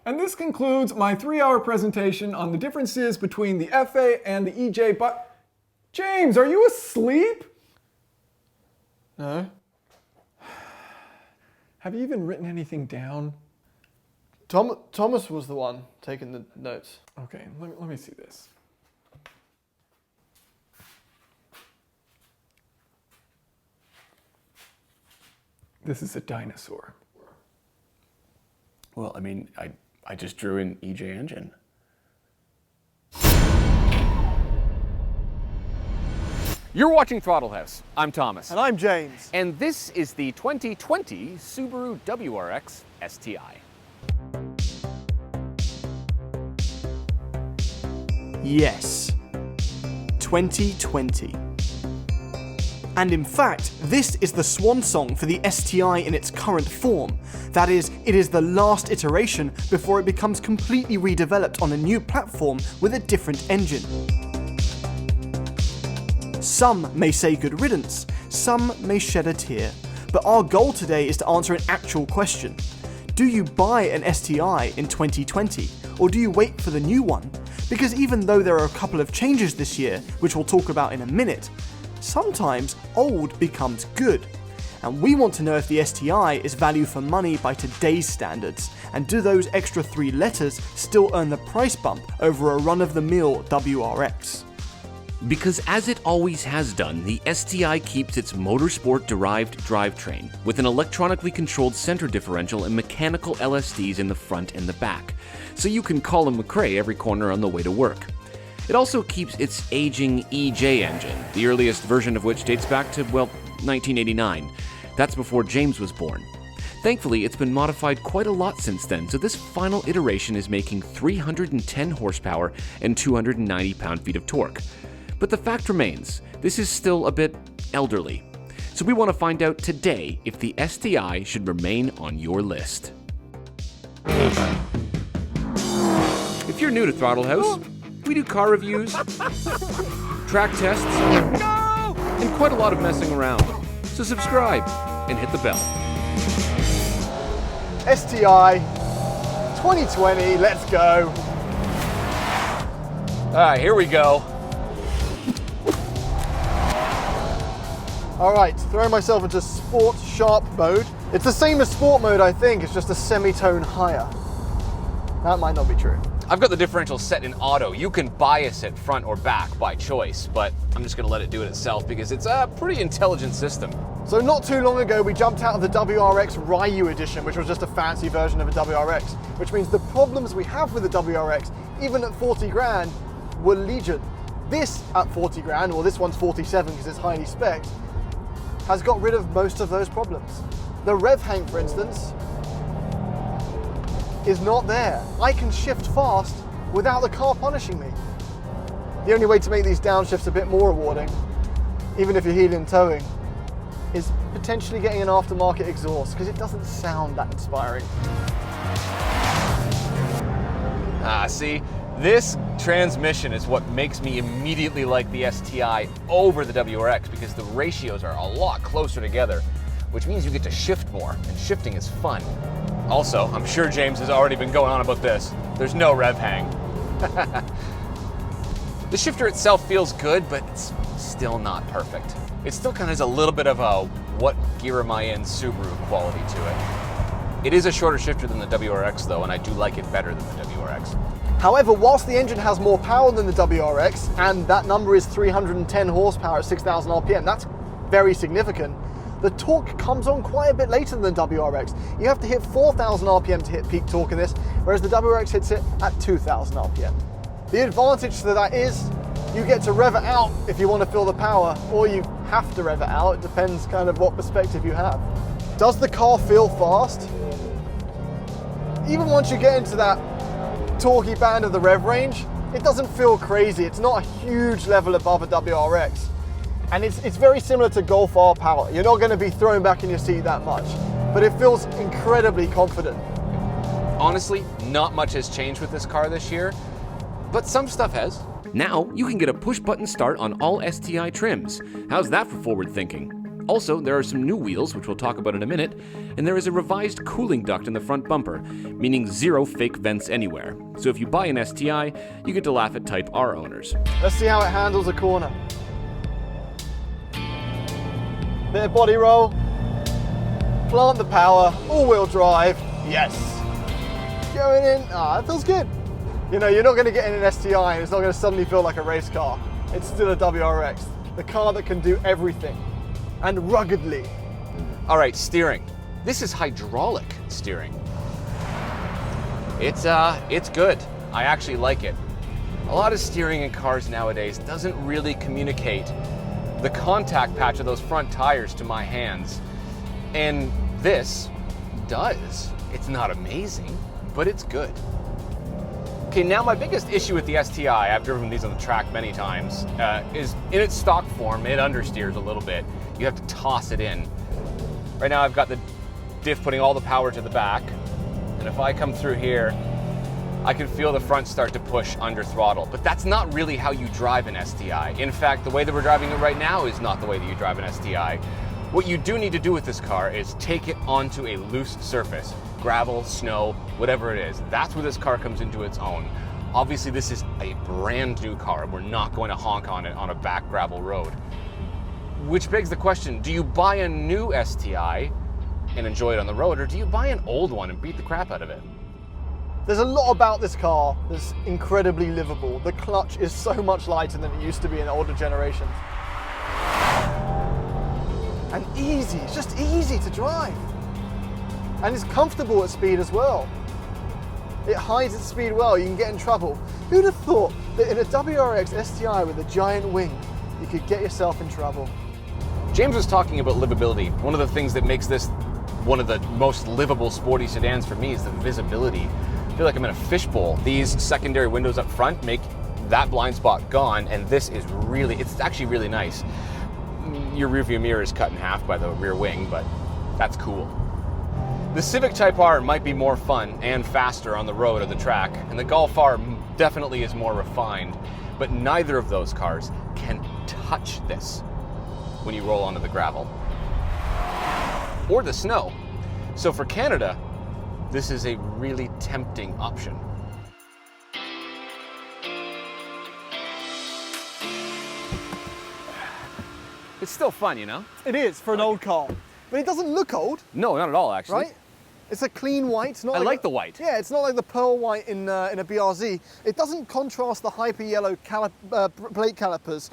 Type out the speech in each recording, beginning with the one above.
And this concludes my 3-hour presentation on the differences between the FA and the EJ, but James, are you asleep? No. Have you even written anything down? Thomas was the one taking the notes. Okay, let me see this. This is a dinosaur. Well, I mean, I just drew an EJ engine. You're watching Throttle House. I'm Thomas. And I'm James. And this is the 2020 Subaru WRX STI. Yes. 2020. And in fact, this is the swan song for the STI in its current form. That is, it is the last iteration before it becomes completely redeveloped on a new platform with a different engine. Some may say good riddance, some may shed a tear, but our goal today is to answer an actual question. Do you buy an STI in 2020, or do you wait for the new one? Because even though there are a couple of changes this year, which we'll talk about in a minute, sometimes old becomes good. And we want to know if the STI is value for money by today's standards, and do those extra 3 letters still earn the price bump over a run-of-the-mill WRX? Because as it always has done, the STI keeps its motorsport-derived drivetrain with an electronically controlled center differential and mechanical LSDs in the front and the back, so you can call a McRae every corner on the way to work. It also keeps its aging EJ engine, the earliest version of which dates back to, well, 1989. That's before James was born. Thankfully, it's been modified quite a lot since then, so this final iteration is making 310 horsepower and 290 pound-feet of torque. But the fact remains, this is still a bit elderly. So we want to find out today if the STI should remain on your list. If you're new to Throttle House, we do car reviews, track tests, and quite a lot of messing around. So subscribe and hit the bell. STI 2020, let's go. Alright, here we go. Alright, throwing myself into Sport Sharp mode. It's the same as Sport mode, I think, it's just a semitone higher. That might not be true. I've got the differential set in auto. You can bias it front or back by choice, but I'm just going to let it do it itself because it's a pretty intelligent system. So not too long ago, we jumped out of the WRX Ryu edition, which was just a fancy version of a WRX, which means the problems we have with the WRX, even at 40 grand, were legion. This at 40 grand, or this one's 47 because it's highly spec'd, has got rid of most of those problems. The rev hang, for instance, is not there. I can shift fast without the car punishing me. The only way to make these downshifts a bit more rewarding, even if you're helium towing, is potentially getting an aftermarket exhaust, because it doesn't sound that inspiring. See, this transmission is what makes me immediately like the STI over the WRX because the ratios are a lot closer together, which means you get to shift more, and shifting is fun. Also, I'm sure James has already been going on about this. There's no rev hang. The shifter itself feels good, but it's still not perfect. It still kind of has a little bit of a what gear am I in Subaru quality to it. It is a shorter shifter than the WRX though, and I do like it better than the WRX. However, whilst the engine has more power than the WRX, and that number is 310 horsepower at 6,000 RPM, that's very significant. The torque comes on quite a bit later than the WRX. You have to hit 4,000 RPM to hit peak torque in this, whereas the WRX hits it at 2,000 RPM. The advantage to that is you get to rev it out if you want to feel the power, or you have to rev it out. It depends kind of what perspective you have. Does the car feel fast? Even once you get into that torquey band of the rev range, it doesn't feel crazy. It's not a huge level above a WRX. And it's very similar to Golf R power. You're not going to be thrown back in your seat that much, but it feels incredibly confident. Honestly, not much has changed with this car this year, but some stuff has. Now, you can get a push-button start on all STI trims. How's that for forward thinking? Also, there are some new wheels, which we'll talk about in a minute, and there is a revised cooling duct in the front bumper, meaning 0 fake vents anywhere. So if you buy an STI, you get to laugh at Type R owners. Let's see how it handles a corner. Bit of body roll. Plant the power, all-wheel drive. Yes. Going in. Ah, it feels good. You know, you're not going to get in an STI and it's not going to suddenly feel like a race car. It's still a WRX, the car that can do everything, and ruggedly. All right, steering. This is hydraulic steering. It's good. I actually like it. A lot of steering in cars nowadays doesn't really communicate the contact patch of those front tires to my hands. And this does. It's not amazing, but it's good. Okay, now my biggest issue with the STI, I've driven these on the track many times, is in its stock form, it understeers a little bit. You have to toss it in. Right now I've got the diff putting all the power to the back, and if I come through here, I can feel the front start to push under throttle, but that's not really how you drive an STI. In fact, the way that we're driving it right now is not the way that you drive an STI. What you do need to do with this car is take it onto a loose surface, gravel, snow, whatever it is. That's where this car comes into its own. Obviously, this is a brand new car, and we're not going to honk on it on a back gravel road. Which begs the question, do you buy a new STI and enjoy it on the road, or do you buy an old one and beat the crap out of it? There's a lot about this car that's incredibly livable. The clutch is so much lighter than it used to be in older generations. And easy, it's just easy to drive. And it's comfortable at speed as well. It hides its speed well, you can get in trouble. Who'd have thought that in a WRX STI with a giant wing, you could get yourself in trouble? James was talking about livability. One of the things that makes this one of the most livable sporty sedans for me is the visibility. I feel like I'm in a fishbowl. These secondary windows up front make that blind spot gone, and this is really, it's actually really nice. Your rearview mirror is cut in half by the rear wing, but that's cool. The Civic Type R might be more fun and faster on the road or the track, and the Golf R definitely is more refined, but neither of those cars can touch this when you roll onto the gravel or the snow. So for Canada, this is a really tempting option. It's still fun, you know? It is for an old car, but it doesn't look old, No, not at all, actually. right? It's a clean white. Not I like a- the white. Yeah, it's not like the pearl white in a BRZ. It doesn't contrast the hyper yellow brake calipers.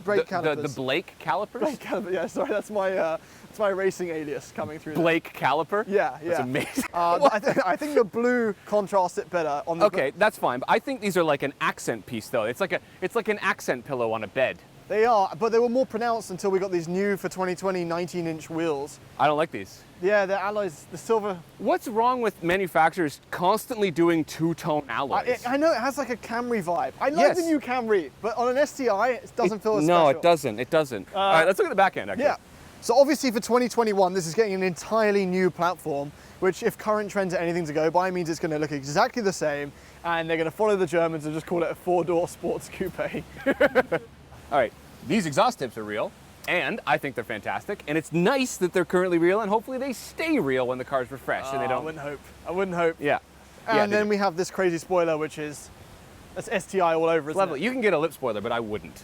Brake calipers. The Blake calipers? Brake caliper. Yeah, sorry, that's my racing alias coming through. there. Blake caliper? Yeah, yeah. That's amazing. I think the blue contrasts it better on the. Okay, that's fine. But I think these are like an accent piece, though. It's like an accent pillow on a bed. They are, but they were more pronounced until we got these new for 2020 19-inch wheels. I don't like these. Yeah, the alloys, the silver. What's wrong with manufacturers constantly doing two-tone alloys? I know it has like a Camry vibe. I like Yes. the new Camry, but on an STI, it doesn't feel as special. No, it doesn't. It doesn't. All right, let's look at the back end, actually. Yeah. So obviously for 2021, this is getting an entirely new platform, which if current trends are anything to go by, means it's going to look exactly the same, and they're going to follow the Germans and just call it a four-door sports coupe. All right, these exhaust tips are real, and I think they're fantastic, and it's nice that they're currently real, and hopefully they stay real when the car's refreshed, and they don't... I wouldn't hope. Yeah. And then we have this crazy spoiler, which is, that's STI all over, isn't Lovely. it? You can get a lip spoiler, but I wouldn't.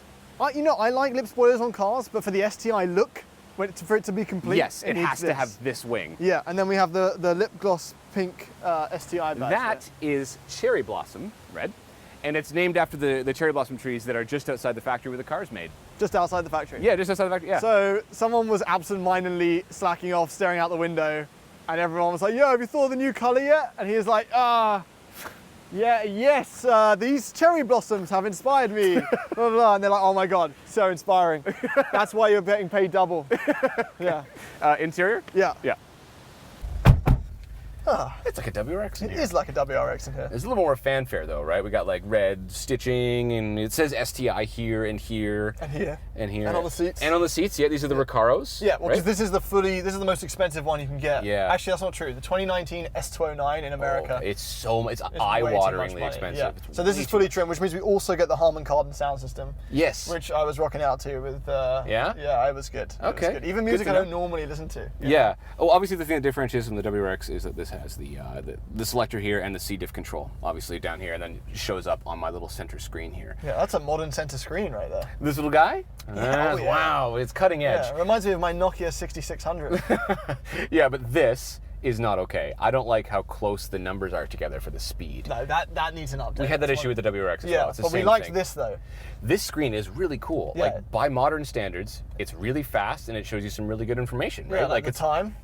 You know, I like lip spoilers on cars, but for the STI look, for it to be complete, Yes, it needs has to this. have this wing. Yeah, and then we have the lip gloss pink STI badge. That is cherry blossom red, and it's named after the cherry blossom trees that are just outside the factory where the car's made. just outside the factory. Yeah, just outside the factory, yeah. So someone was absent-mindedly slacking off, staring out the window, and everyone was like, "Yo, have you thought of the new color yet?" And he was like, yes, these cherry blossoms have inspired me." Blah, blah, blah. And they're like, "Oh my God, so inspiring. That's why you're getting paid double." Yeah. Interior? Yeah. Yeah. It's like a WRX in It here. is like a WRX in here. There's a little more fanfare though, right? We got like red stitching, and it says STI here and here. And here. And here. And on the seats. And on the seats, yeah, these are the Recaros. Yeah, well, right? 'cause this is the most expensive one you can get. Yeah. Actually, that's not true. The 2019 S209 in America. Oh, it's way too much eye-wateringly money. expensive. Yeah. It's So this way is too fully much. trimmed, which means we also get the Harman Kardon sound system. Yes. Which I was rocking out to with. Yeah? Yeah, it was good. It was Okay. good. Even Good music to I know. don't normally listen to. Yeah. Oh, obviously the thing that differentiates from the WRX is that this has the selector here and the C diff control, obviously down here, and then it shows up on my little center screen here. Yeah, that's a modern center screen right there. This little guy? Yeah, oh, yeah. Wow, it's cutting edge. Yeah, it reminds me of my Nokia 6600. Yeah, but this is not okay. I don't like how close the numbers are together for the speed. No, that needs an update. We had that That's issue one- with the WRX as Yeah, well. It's the but we same liked thing. this though. This screen is really cool. Yeah. Like by modern standards, it's really fast and it shows you some really good information, right? Yeah, like the it's time.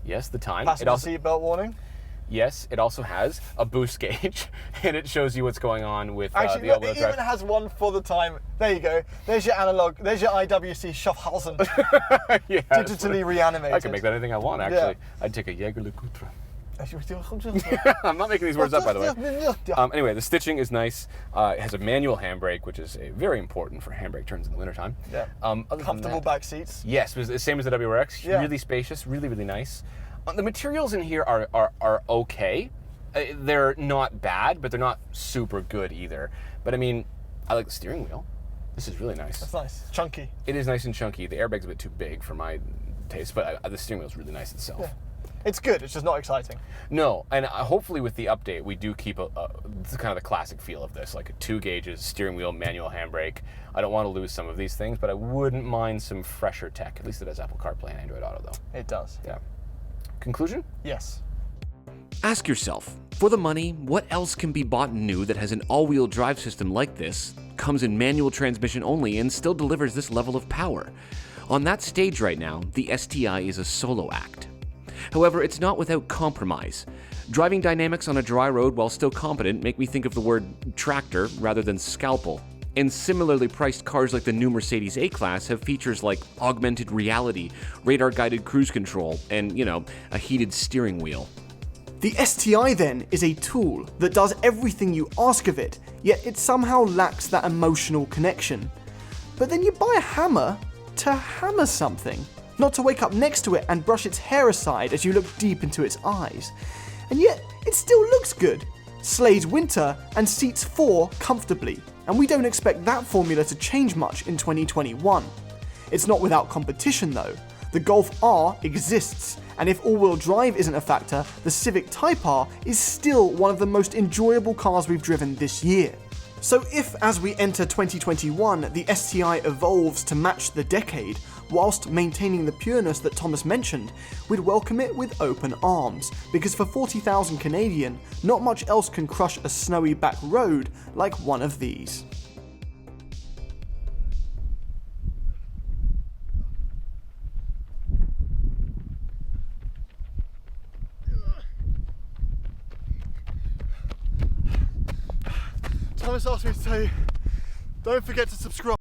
yes, the time. Passenger seatbelt warning. Yes, it also has a boost gauge, and it shows you what's going on with Actually, the look, all-wheel it drive. even has one for the time. There you go. There's your analog. There's your IWC Schaffhausen. Yes. Digitally reanimated. I can make that anything I want, actually. I'd take a Jaeger LeCoultre. I'm not making these words up, by the way. Anyway, the stitching is nice. It has a manual handbrake, which is very important for handbrake turns in the wintertime. Yeah. Other than Comfortable that- back seats. Yes, it was the same as the WRX. Yeah. Really spacious, really, really nice. The materials in here are okay. They're not bad, but they're not super good either. But I mean, I like the steering wheel. This is really nice. That's nice. Chunky. It is nice and chunky. The airbag's a bit too big for my taste, but the steering wheel's really nice itself. Yeah. It's good. It's just not exciting. No, and hopefully with the update, we do keep kind of the classic feel of this, like 2 gauges, steering wheel, manual handbrake. I don't want to lose some of these things, but I wouldn't mind some fresher tech. At least it has Apple CarPlay and Android Auto, though. It does. Yeah. Conclusion? Yes. Ask yourself, for the money, what else can be bought new that has an all-wheel drive system like this, comes in manual transmission only, and still delivers this level of power? On that stage right now, the STI is a solo act. However, it's not without compromise. Driving dynamics on a dry road while still competent make me think of the word tractor rather than scalpel. And similarly priced cars like the new Mercedes A-Class have features like augmented reality, radar-guided cruise control, and, a heated steering wheel. The STI then is a tool that does everything you ask of it, yet it somehow lacks that emotional connection. But then you buy a hammer to hammer something, not to wake up next to it and brush its hair aside as you look deep into its eyes. And yet, it still looks good, slays winter, and seats 4 comfortably, and we don't expect that formula to change much in 2021. It's not without competition though. The Golf R exists, and if all-wheel drive isn't a factor, the Civic Type R is still one of the most enjoyable cars we've driven this year. So if, as we enter 2021, the STI evolves to match the decade, whilst maintaining the pureness that Thomas mentioned, we'd welcome it with open arms, because for 40,000 Canadian, not much else can crush a snowy back road like one of these. Thomas asked me to tell you, don't forget to subscribe.